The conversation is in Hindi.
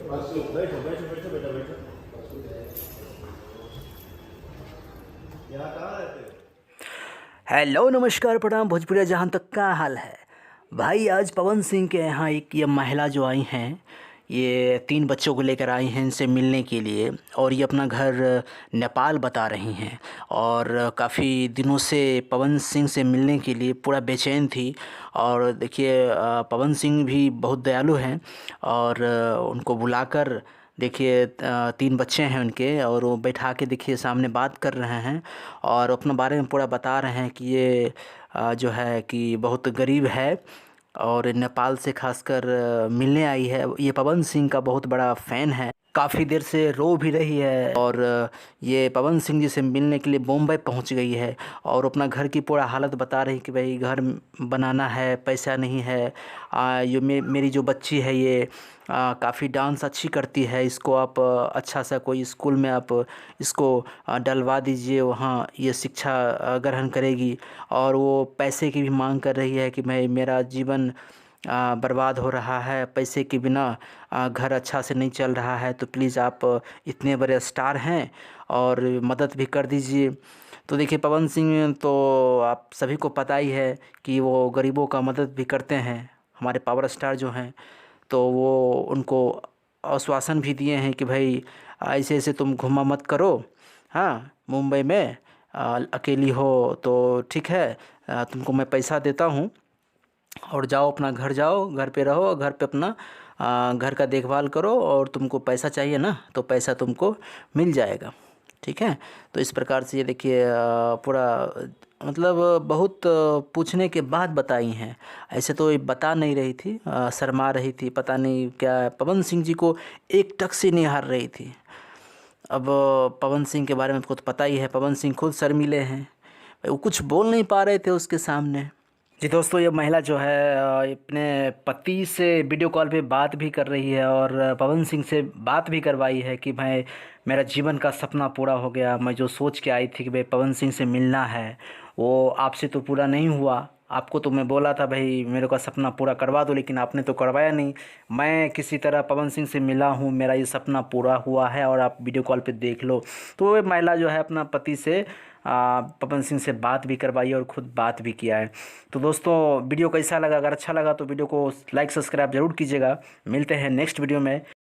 बैठो बैठो बैठो बेटा बैठो। यहाँ कहाँ रहते हो? हेलो नमस्कार प्रणाम भोजपुरिया जहाँ तक का हाल है भाई। आज पवन सिंह के यहाँ एक ये महिला जो आई हैं, ये 3 बच्चों को लेकर आई हैं इनसे मिलने के लिए। और ये अपना घर नेपाल बता रही हैं और काफ़ी दिनों से पवन सिंह से मिलने के लिए पूरा बेचैन थी। और देखिए पवन सिंह भी बहुत दयालु हैं और उनको बुलाकर देखिए 3 बच्चे हैं उनके और वो बैठा के देखिए सामने बात कर रहे हैं और अपने बारे में पूरा बता रहे हैं कि ये जो है कि बहुत गरीब है और नेपाल से खासकर मिलने आई है। ये पवन सिंह का बहुत बड़ा फ़ैन है, काफ़ी देर से रो भी रही है और ये पवन सिंह जी से मिलने के लिए बॉम्बे पहुंच गई है और अपना घर की पूरा हालत बता रही कि भाई घर बनाना है, पैसा नहीं है। ये मेरी जो बच्ची है ये काफ़ी डांस अच्छी करती है, इसको आप अच्छा सा कोई स्कूल में आप इसको डलवा दीजिए, वहाँ ये शिक्षा ग्रहण करेगी। और वो पैसे की भी मांग कर रही है कि भाई मेरा जीवन बर्बाद हो रहा है, पैसे के बिना घर अच्छा से नहीं चल रहा है, तो प्लीज़ आप इतने बड़े स्टार हैं और मदद भी कर दीजिए। तो देखिए पवन सिंह तो आप सभी को पता ही है कि वो गरीबों का मदद भी करते हैं, हमारे पावर स्टार जो हैं। तो वो उनको आश्वासन भी दिए हैं कि भाई ऐसे ऐसे तुम घुमा मत करो, हाँ मुंबई में अकेली हो तो ठीक है, तुमको मैं पैसा देता हूँ और जाओ अपना घर, जाओ घर पे रहो, घर पे अपना घर का देखभाल करो और तुमको पैसा चाहिए ना तो पैसा तुमको मिल जाएगा, ठीक है। तो इस प्रकार से ये देखिए पूरा मतलब बहुत पूछने के बाद बताई हैं। ऐसे तो ये बता नहीं रही थी, शर्मा रही थी, पता नहीं क्या पवन सिंह जी को एक टक से नहीं हार रही थी। अब पवन सिंह के बारे में आपको तो पता ही है, पवन सिंह खुद शर्मीले हैं, वो कुछ बोल नहीं पा रहे थे उसके सामने। जी दोस्तों, ये महिला जो है अपने पति से वीडियो कॉल पे बात भी कर रही है और पवन सिंह से बात भी करवाई है कि भाई मेरा जीवन का सपना पूरा हो गया, मैं जो सोच के आई थी कि भाई पवन सिंह से मिलना है वो आपसे तो पूरा नहीं हुआ। आपको तो मैं बोला था भाई मेरे का सपना पूरा करवा दो, लेकिन आपने तो करवाया नहीं। मैं किसी तरह पवन सिंह से मिला हूँ, मेरा ये सपना पूरा हुआ है और आप वीडियो कॉल पे देख लो। तो वो महिला जो है अपना पति से पवन सिंह से बात भी करवाई और ख़ुद बात भी किया है। तो दोस्तों वीडियो कैसा लगा? अगर अच्छा लगा तो वीडियो को लाइक सब्सक्राइब ज़रूर कीजिएगा। मिलते हैं नेक्स्ट वीडियो में।